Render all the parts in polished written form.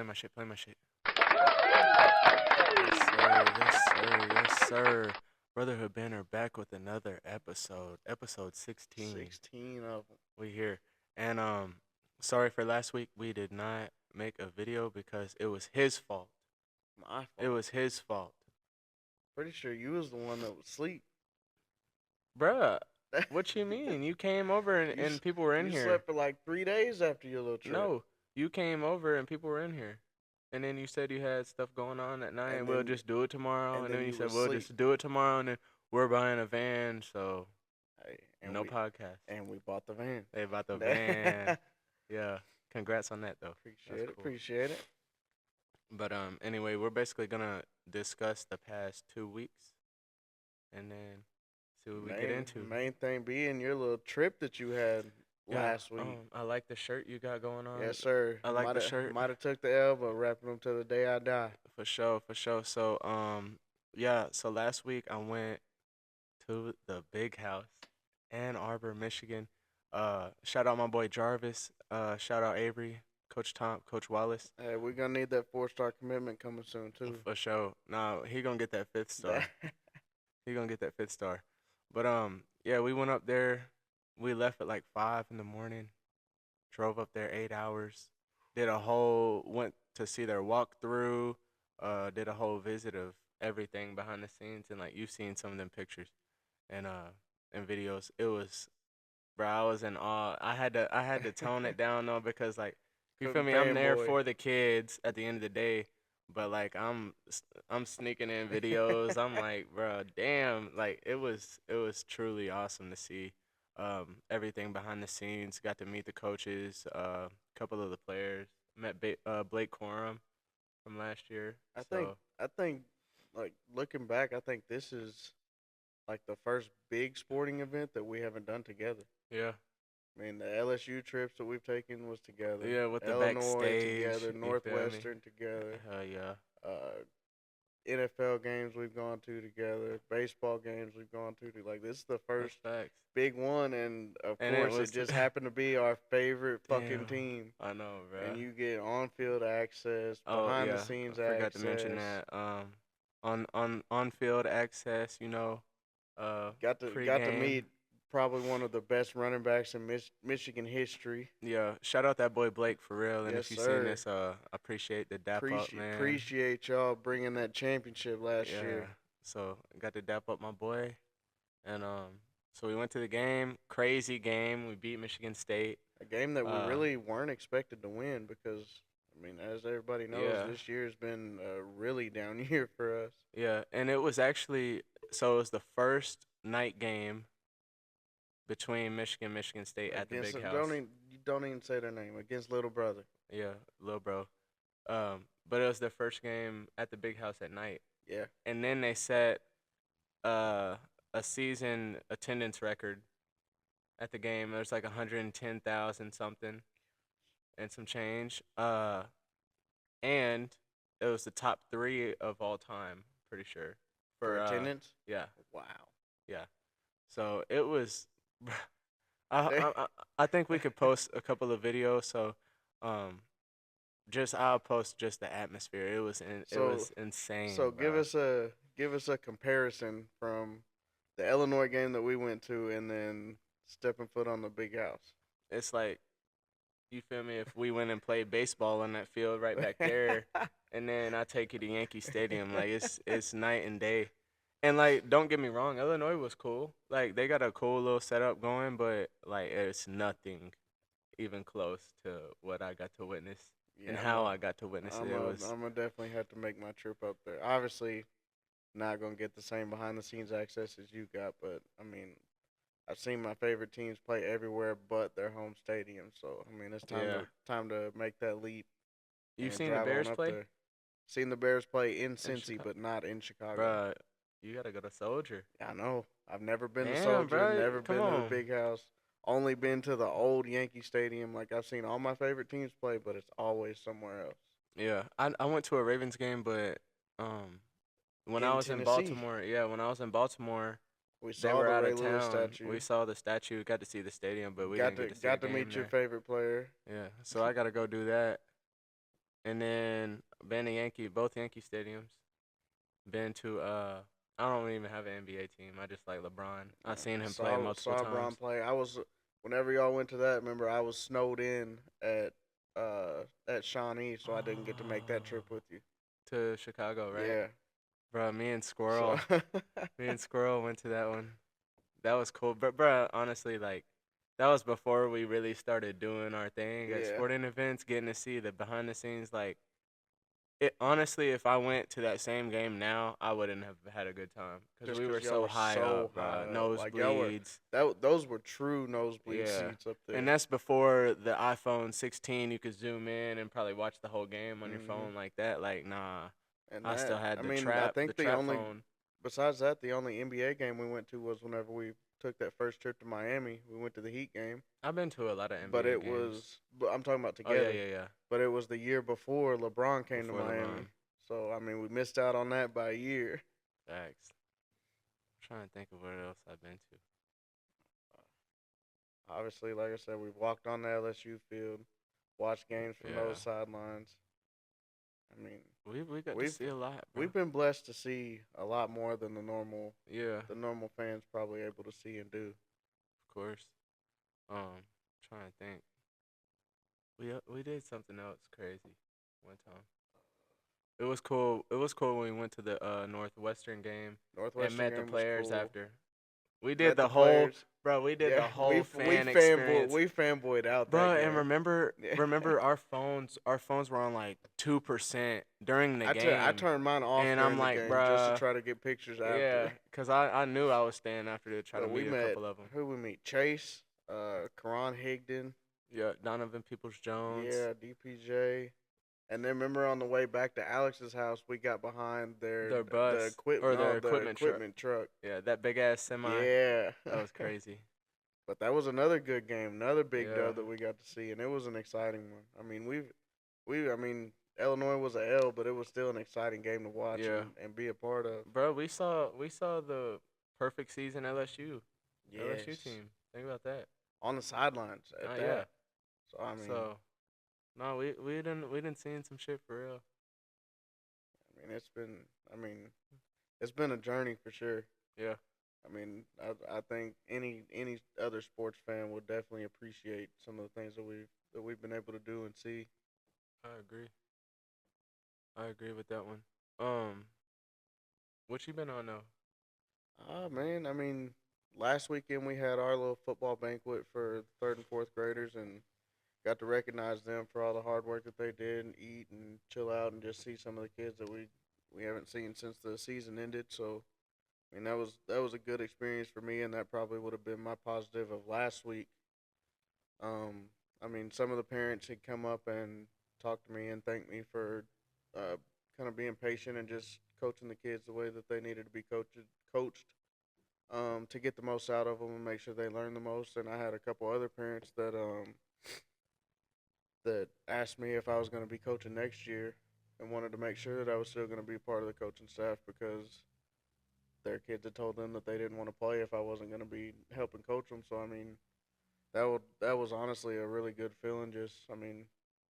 Play my shit. Play my shit. Yes, sir. Yes, sir. Yes, sir. Brotherhood Banner back with another episode. Episode 16. 16 of them. We here. And sorry for last week. We did not make a video because it was his fault. My It fault. was his fault. Pretty sure you was the one that was asleep. Bruh, what you mean? You came over and, you, and people were in you here. slept for like 3 days after your little trip. No, you came over and people were in here. And then you said you had stuff going on at night and we'll just do it tomorrow. And then you said we'll just do it tomorrow and then we're buying a van, so Hey, no podcast. And we bought the van. They bought the van. Yeah. Congrats on that though. Appreciate it. Cool. Appreciate it. But anyway, we're basically gonna discuss the past 2 weeks and then see what we get into. Main thing being your little trip that you had last week. I like the shirt you got going on. Yes, sir. I like the shirt. Might have took the L, but wrapping them to the day I die. For sure. So yeah, so last week I went to the big house, Ann Arbor, Michigan. Shout out my boy Jarvis. Shout out Avery, Coach Tom, Coach Wallace. Hey, we're gonna need that 4-star commitment coming soon too. For sure. No, he gonna get that 5th star. He gonna get that 5th star. But yeah, we went up there. We left at like 5 in the morning. Drove up there 8 hours. Went to see their walkthrough. Did a whole visit of everything behind the scenes, and like you've seen some of them pictures and videos. It was, bro, I was in awe. I had to tone it down though because like you feel me? I'm there for the kids at the end of the day, but like I'm sneaking in videos. I'm like, bro, damn, like it was truly awesome to see everything behind the scenes. Got to meet the coaches, a couple of the players. Met Blake Corum from last year. I think, like looking back, I think this is like the first big sporting event that we haven't done together. Yeah. I mean, the LSU trips that we've taken was together. Yeah, with the Illinois backstage together, Northwestern together. Hell yeah. NFL games we've gone to together, baseball games we've gone to. Like this is the first big one, and of course it just happened to be our favorite fucking team. I know, bro. And you get on-field access, behind the scenes access. I forgot to mention that. On field access, you know. Got to meet probably one of the best running backs in Michigan history. Yeah, shout out that boy Blake for real. And yes, if you've seen this, appreciate the dap up, man. Appreciate y'all bringing that championship last year. So got to dap up my boy, and so we went to the game. Crazy game. We beat Michigan State. A game that we really weren't expected to win because, I mean, as everybody knows, this year has been a really down year for us. Yeah, and it was actually it was the first night game between Michigan State at the big house. Don't even say their name. Against Little Brother. Yeah, Little Bro. But it was their first game at the big house at night. Yeah. And then they set a season attendance record at the game. There's like 110,000 something and some change. And it was the top 3 of all time, pretty sure. For attendance? Yeah. Wow. Yeah. So it was I think we could post a couple of videos. So I'll post just the atmosphere. It was insane. So bro. give us a comparison from the Illinois game that we went to and then stepping foot on the big house. It's like, you feel me, if we went and played baseball on that field right back there and then I take you to Yankee Stadium, like it's night and day. And like, don't get me wrong, Illinois was cool. Like they got a cool little setup going, but like it's nothing even close to what I got to witness. And how I got to witness it. I'm gonna definitely have to make my trip up there. Obviously, not gonna get the same behind the scenes access as you got, but I mean, I've seen my favorite teams play everywhere but their home stadium. So I mean, it's time to make that leap. You've seen the Bears play? Seen the Bears play in Cincy, but not in Chicago. Bruh, you gotta go to Soldier. I know. I've never been to Soldier. Bro, never been to the big house. Only been to the old Yankee Stadium. Like, I've seen all my favorite teams play, but it's always somewhere else. Yeah, I went to a Ravens game, but when I was in Baltimore, we saw they were the out Ray of Lewis town. statue. We saw the statue. Got to see the stadium, but we got didn't get to see the game meet your there. favorite player. Yeah, so I gotta go do that. and then been to both Yankee stadiums. Been to I don't even have an NBA team. I just like LeBron. I've seen him play multiple Saw Braun times. play. I was whenever y'all went to that. Remember, I was snowed in at Shawnee, so I didn't get to make that trip Oh, with you. to Chicago, right? Yeah. Bro, So Me and Squirrel went to that one. That was cool. But bro, honestly, like that was before we really started doing our thing at yeah, sporting events, getting to see the behind the scenes. Like it honestly, if I went to that same game now, I wouldn't have had a good time because just we were because y'all so were high so up, bro. high up, like y'all were Nosebleeds. those were true nosebleed Yeah. seats up And there. that's before the iPhone 16. You could zoom in and probably watch the whole game on your hmm phone like that. Like, nah. And I that, still had I mean, I the think trap phone. besides that, the only NBA game we went to was whenever we took that first trip to Miami. We went to the Heat game, I've been to a lot of but NBA it games. was, but I'm talking about Oh yeah, together. yeah, yeah. But it was the year before LeBron came to Before Miami. LeBron. So I mean, we missed out on that by a year. Facts. I'm trying to think of what else I've been to. Obviously, like I said, we walked on the LSU field, watched games from Yeah. those sidelines. I mean, We got to we've see a lot, bro. we've been blessed to see a lot more than Yeah, the normal fans probably able to see and do. of course. Trying to think. We did something else crazy one time. It was cool. It was cool when we went to the Northwestern game and Northwestern met the game was players cool. after. We did Met the the whole players. bro. We did Yeah, the whole fan experience, we fanboyed out that bro. And game. Yeah. remember our phones were on like 2% during the I game, turned mine off and I'm during the like, game just to bruh, try to get pictures yeah, after. cause I knew I was staying after to try to But we meet a met couple of them. who we meet Chase, Karan Higdon, Yeah, Donovan Peoples Jones, yeah, DPJ. And then remember on the way back to Alex's house, we got behind their bus or their the equipment truck. equipment truck. Yeah, that big ass semi. Yeah. That was crazy. But that was another good game, another big Yeah, dub that we got to see, and it was an exciting one. I mean, I mean, Illinois was a L, but it was still an exciting game to watch yeah, and be a part of. bro. We saw the perfect season LSU Yes, team. Think about that. on the sidelines at Yeah. that. So I mean, So no, we didn't see some shit for real. I mean, I mean, it's been a journey for sure. Yeah, I mean, I think any other sports fan would definitely appreciate some of the things that we've been able to do and see. I agree. I agree with that one. Um, what you been on though? Ah, man, I mean, last weekend we had our little football banquet for third and fourth graders, and got to recognize them for all the hard work that they did, and eat and chill out, and just see some of the kids that we haven't seen since the season ended. So, I mean, that was a good experience for me, and that probably would have been my positive of last week. Um, I mean, some of the parents had come up and talked to me and thanked me for uh, kind of being patient and just coaching the kids the way that they needed to be coached to get the most out of them and make sure they learn the most. And I had a couple other parents that asked me if I was going to be coaching next year and wanted to make sure that I was still going to be part of the coaching staff because their kids had told them that they didn't want to play if I wasn't going to be helping coach them. So I mean, that was honestly a really good feeling. Just I mean,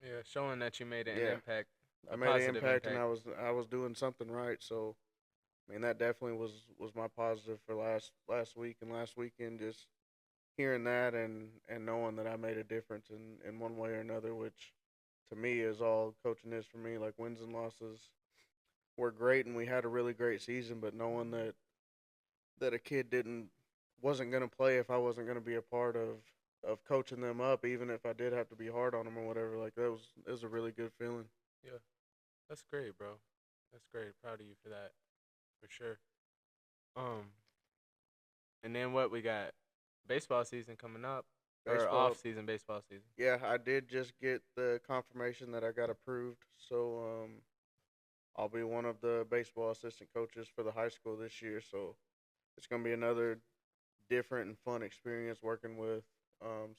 Yeah, showing that you made an yeah, impact, I a made an positive impact and impact. I was doing something right. So I mean, that definitely was my positive for last week and last weekend. Just hearing that and knowing that I made a difference in one way or another, which to me is all coaching is for me. Like wins and losses were great, and we had a really great season. But knowing that a kid didn't wasn't gonna play if I wasn't gonna be a part of coaching them up, even if I did have to be hard on them or whatever. Like that was it was a really good feeling. Yeah, that's great, bro. That's great. Proud of you for that, for sure. Um, and then what we got? Baseball season coming up, or Baseball, off season baseball season. yeah, I did just get the confirmation that I got approved, so I'll be one of the baseball assistant coaches for the high school this year. So it's gonna be another different and fun experience working with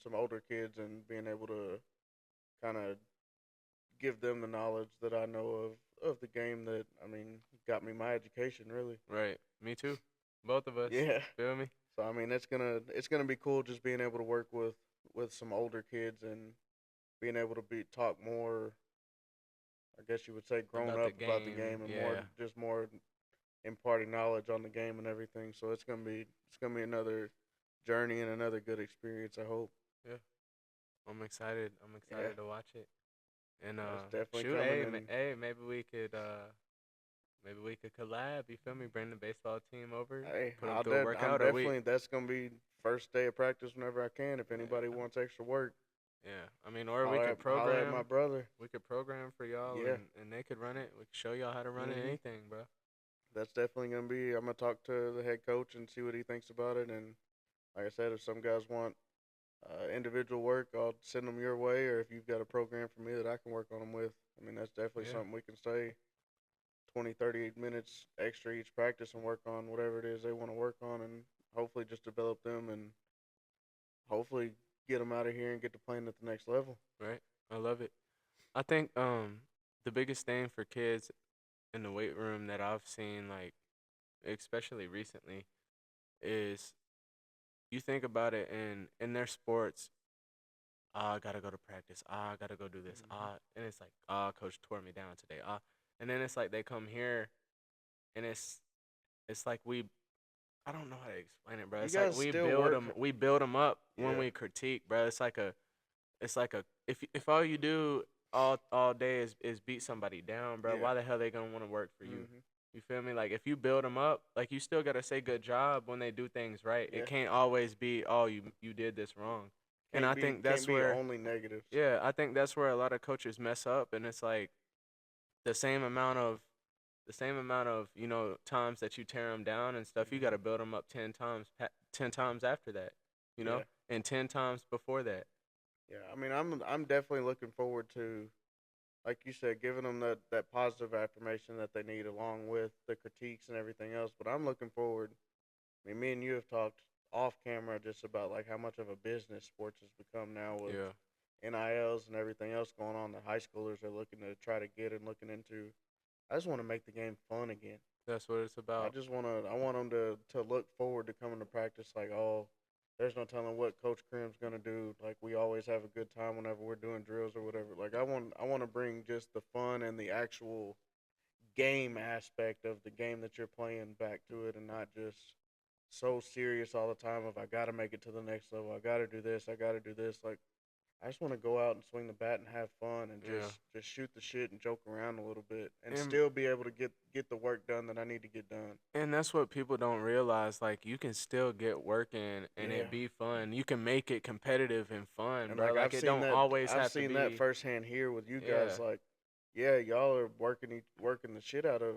some older kids and being able to kind of give them the knowledge that I know of the game that I mean got me my education really. Right. Me too. Both of us. Yeah. Feel me? So I mean it's gonna be cool just being able to work with some older kids and being able to be talk more I guess you would say, grown about the up about the game. game and more Yeah, just more imparting knowledge on the game and everything. So it's gonna be another journey and another good experience. I hope. yeah. I'm excited. I'm Yeah, excited to watch it. And yeah, it's definitely shoot, coming in. hey, maybe we could collab. You feel me? Bring the baseball team over, Hey, put them through a I'm workout, or we. definitely that's gonna be first day of practice whenever I can. If anybody Yeah, wants extra work, yeah. I mean, or we could holler at my program. brother. We could program for y'all, Yeah. and they could run it. We could show y'all how to run it. Mhm. Anything, bro. That's definitely gonna be. I'm gonna talk to the head coach and see what he thinks about it. And like I said, if some guys want individual work, I'll send them your way. Or if you've got a program for me that I can work on them with, I mean that's definitely Yeah, something we can stay 20, 30 minutes extra each practice and work on whatever it is they want to work on, and hopefully just develop them and hopefully get them out of here and get to playing at the next level. right. I love it. I think the biggest thing for kids in the weight room that I've seen, like especially recently, is you think about it in their sports. I gotta go to practice. I gotta go do this. Hmm. And it's like, coach tore me down today. And then it's like they come here, and it's like I don't know how to explain it, bro. You It's like guys still work. we build them up when Yeah, we critique, bro. It's like a if all you do all day is beat somebody down, bro. yeah. Why the hell they gonna want to work for you? Hmm. You feel me? Like if you build them up, like you still gotta say good job when they do things right. It Yeah. can't always be, oh, you did this wrong. And I think Can't that's be where, only negatives. yeah, I think that's where a lot of coaches mess up, and it's like the same amount of times that you tear them down and stuff, you got Hmm. to build them up 10 times 10 times after that, Yeah, and 10 times before that. yeah. I mean, I'm definitely looking forward to, like you said, giving them that positive affirmation that they need, along with the critiques and everything else. But I'm looking forward. I mean, me and you have talked off camera just about like how much of a business sports has become now with Yeah, NILs and everything else going on that high schoolers are looking to try to get and looking into. I just want to make the game fun again. that's what it's about. I want them to look forward to coming to practice like, oh, there's no telling what Coach Krim's gonna do. Like we always have a good time whenever we're doing drills or whatever. Like I want to bring just the fun and the actual game aspect of the game that you're playing back to it, and not just so serious all the time of I gotta make it to the next level. I gotta do this. I gotta do this. Like I just want to go out and swing the bat and have fun and Yeah, just shoot the shit and joke around a little bit and and still be able to get the work done that I need to get done. that's what people don't realize. Like you can still get working and Yeah. it be fun. You can make it competitive and fun, And bro. like Like it don't always I've have to seen that be. firsthand here with you Yeah, guys. Like, yeah, y'all are working the shit out of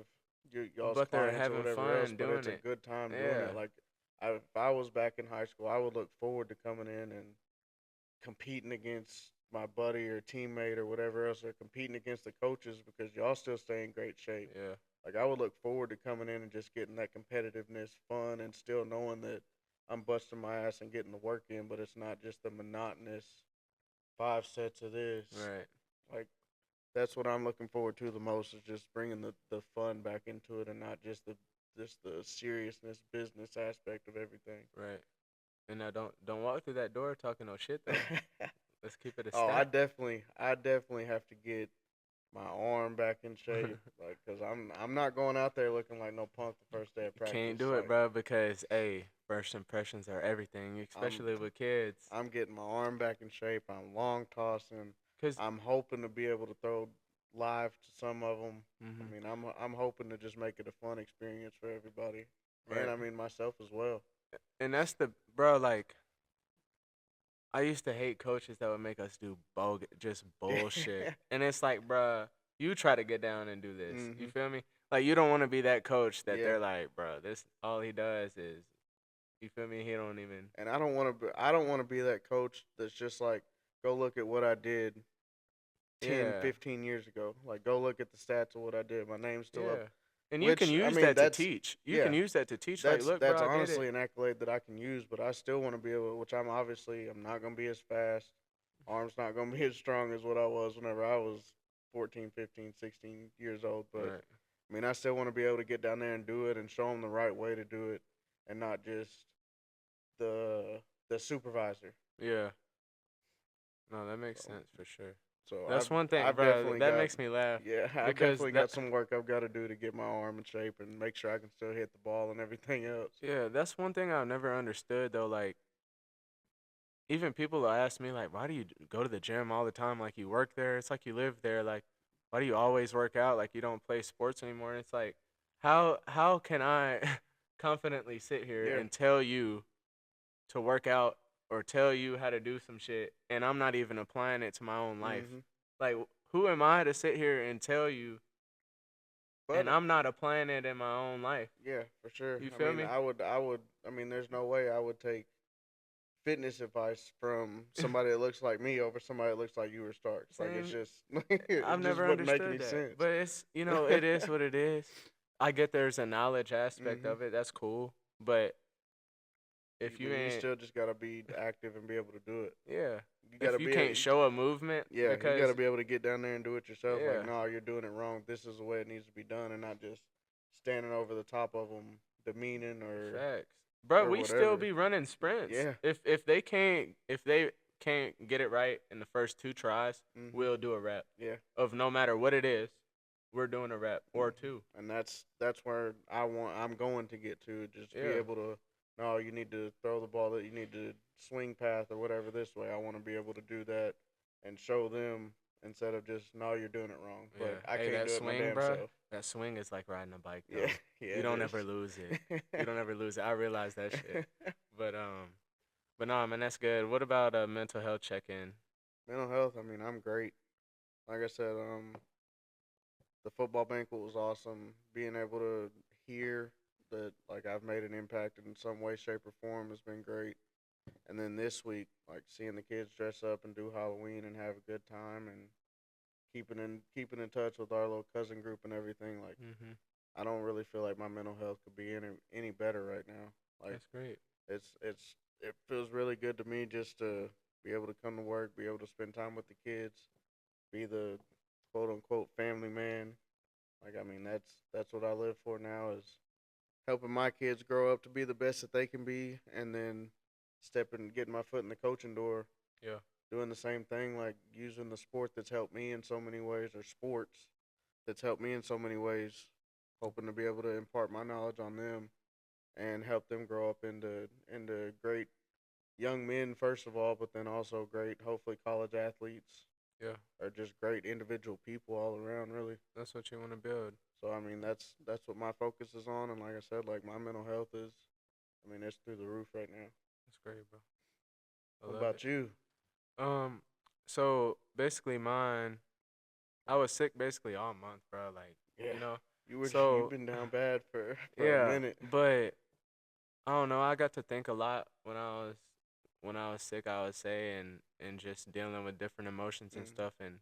y'all's but they're clients or having whatever else, fun but it's doing a it. good time doing Yeah, it. Like, if I was back in high school, I would look forward to coming in and competing against my buddy or teammate or whatever else, or competing against the coaches because y'all still stay in great shape. yeah, Like, I would look forward to coming in and just getting that competitiveness, fun, and still knowing that I'm busting my ass and getting the work in, but it's not just the monotonous 5 sets of this. right. Like that's what I'm looking forward to the most, is just bringing the fun back into it and not just the seriousness business aspect of everything. Right. And now don't walk through that door talking no shit though. Let's keep it a Oh, stack. I definitely have to get my arm back in shape, like, cause I'm not going out there looking like no punk the first day of You can't practice. do it, Like bro, because hey, first impressions are everything, I'm especially with kids. I'm getting my arm back in shape. I'm long tossing. Cause I'm hoping to be able to throw live to some of them. I mhm, mean, I'm hoping to just make it a fun experience for everybody, and right. I mean myself as well. And that's the bro. Like I used to hate coaches that would make us do just bullshit. And it's like, bro, you try to get down and do this. You Mhm. feel me? Like you don't want to be that coach that Yeah, they're like, bro, this all he does is, you feel me? He don't even. and I don't want to be that coach that's just like, go look at what I did 10, Yeah, 15 years ago. Like, go look at the stats of what I did. My name's still up. yeah. And you can Which I use mean, that to teach. You yeah, can use that to teach. Like, look, that's bro, I did it. honestly an accolade that I can use, but I still want to be able. Which I'm not gonna be as fast. Arm's not gonna be as strong as what I was whenever I was 14, 15, 16 years old. But Right. I mean, I still want to be able to get down there and do it and show them the right way to do it, and not just the supervisor. Yeah. No, that makes So sense for sure. So That's one thing, I've bro. definitely That got makes me laugh yeah, I've because definitely got some work I've got to do to get my arm in shape and make sure I can still hit the ball and everything else. yeah, that's one thing I've never understood though. Like, even people will ask me like, why do you go to the gym all the time? Like, you work there. It's like you live there. Like, why do you always work out? Like, you don't play sports anymore. And it's like, how can I confidently sit here Yeah. and tell you to work out or tell you how to do some shit, and I'm not even applying it to my own life? Mhm. Like, who am I to sit here and tell you, But and I'm not applying it in my own life? yeah, for sure. You I feel mean, me? I mean, there's no way I would take fitness advice from somebody that looks like me over somebody that looks like you or Starks. Like it's Same. just I've it just never wouldn't make understood any that, sense. but it's, it is what it is. I get there's a knowledge aspect Mhm. of it. That's cool, but if I you mean, you ain't, still just gotta be active and be able to do it. yeah, You gotta if you be can't show a movement, yeah, you gotta because be able to get down there and do it yourself. Like, yeah, no, you're doing it wrong. This is the way it needs to be done, and not just standing over the top of them, demeaning facts, bro. or We still whatever. be running sprints. Yeah. If they can't get it right in the first two tries, Mhm. we'll do a rep Yeah. of no matter what it is. We're doing a rep or Mhm. two. And that's where I'm going to get to. Just be Yeah, able to. No, you need to throw the ball. That you need to swing path or whatever this way. I want to be able to do that and show them instead of just no, you're doing it wrong. yeah. But I Hey, can't that do it my swing, damn bro. self. That swing is like riding a bike, Yeah, though. yeah, You it don't is. ever lose it. You don't ever lose it. I realize that shit. But nah, man, that's good. What about a mental health check in? Mental health. I mean, I'm great. Like I said, the football banquet was awesome. Being able to hear that like I've made an impact in some way, shape, or form has been great. And then this week, like seeing the kids dress up and do Halloween and have a good time and keeping in touch with our little cousin group and everything, like Mhm. I don't really feel like my mental health could be any better right now. Like That's great. it feels really good to me just to be able to come to work, be able to spend time with the kids, be the quote unquote family man. Like I mean that's what I live for now is helping my kids grow up to be the best that they can be, and then getting my foot in the coaching door, Yeah. doing the same thing, like using the sport that's helped me in so many ways, or sports that's helped me in so many ways, hoping to be able to impart my knowledge on them and help them grow up into great young men first of all, but then also great, hopefully college athletes Yeah. or just great individual people all around, really. That's what you want to build. So I mean, that's what my focus is on, and like I said, like my mental health is, I mean, it's through the roof right now. That's great, bro. I What love it. about you? Um, so basically mine, I was sick basically all month, bro. Like, Yeah, you know. you've So been down bad for for a yeah, minute. but I don't know. I got to think a lot when I was sick. I would say, and just dealing with different emotions and Mm-hmm. stuff. And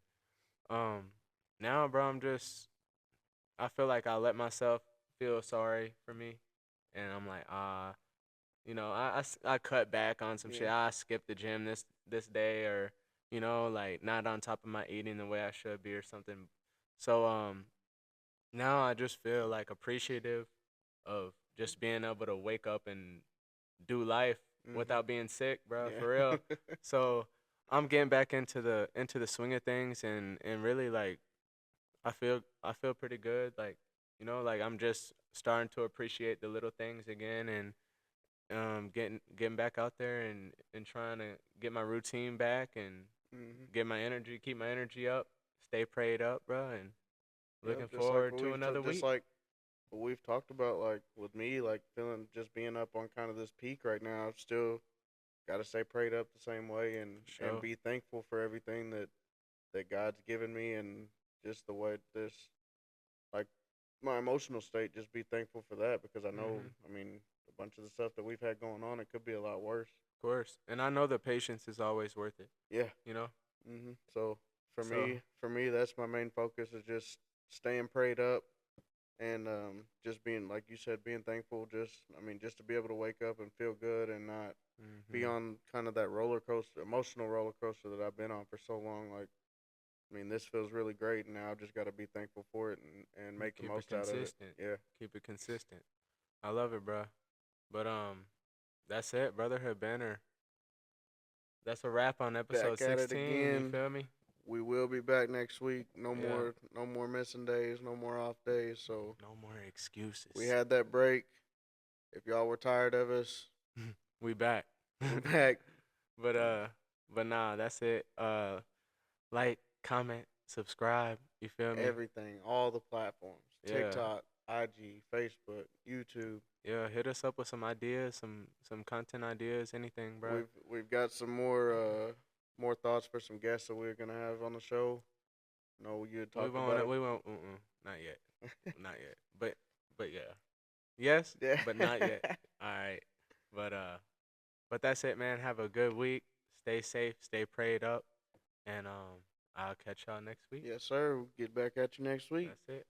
um, now, bro, I feel like I let myself feel sorry for me, and I'm like, I cut back on some shit. Yeah. I skipped the gym this day, or like not on top of my eating the way I should be or something. So now I just feel like appreciative of just being able to wake up and do life Mm-hmm. without being sick, bro, for Yeah. real. So I'm getting back into the swing of things, and really like I feel pretty good. Like, like I'm just starting to appreciate the little things again, and getting back out there, and trying to get my routine back, and Mm-hmm. keep my energy up, stay prayed up, bro, and Yep. looking forward to another Just week. like what we've talked about, like with me, like feeling just being up on kind of this peak right now. I've still got to stay prayed up the same way, For and sure. be thankful for everything that God's given me, and just the way this like my emotional state. Just be thankful for that because I know, Mhm. I mean, a bunch of the stuff that we've had going on, it could be a lot worse. Of course. And I know the patience is always worth it. Yeah. You know. So So for me, that's my main focus is just staying prayed up and just being like you said, being thankful. Just I mean, just to be able to wake up and feel good and not be Mhm. on kind of that roller coaster, emotional roller coaster that I've been on for so long. Like I mean, this feels really great, and now I've just got to be thankful for it and make the Keep it most out of it. consistent. Yeah. Keep it consistent. I love it, bro. But that's it, brotherhood banner. That's a wrap on episode Back at it 16. You again. feel me? we will be back next week. Yeah. No more missing days, no more off days. So No more we excuses. had that break. If y'all were tired of us, We back. we back. but but nah, that's it. Like, comment, subscribe. You feel me? Everything, all the platforms: Yeah. TikTok, IG, Facebook, YouTube. Yeah, hit us up with some ideas, some content ideas, anything, bro. We've got some more thoughts for some guests that we're gonna have on the show. No, you had We talked won't. about. We won't. Not yet. Not yet. But yeah. Yes, Yeah. but not yet. All right. But but that's it, man. Have a good week. Stay safe. Stay prayed up. And I'll catch y'all next week. Yes, sir. We'll get back at you next week. That's it.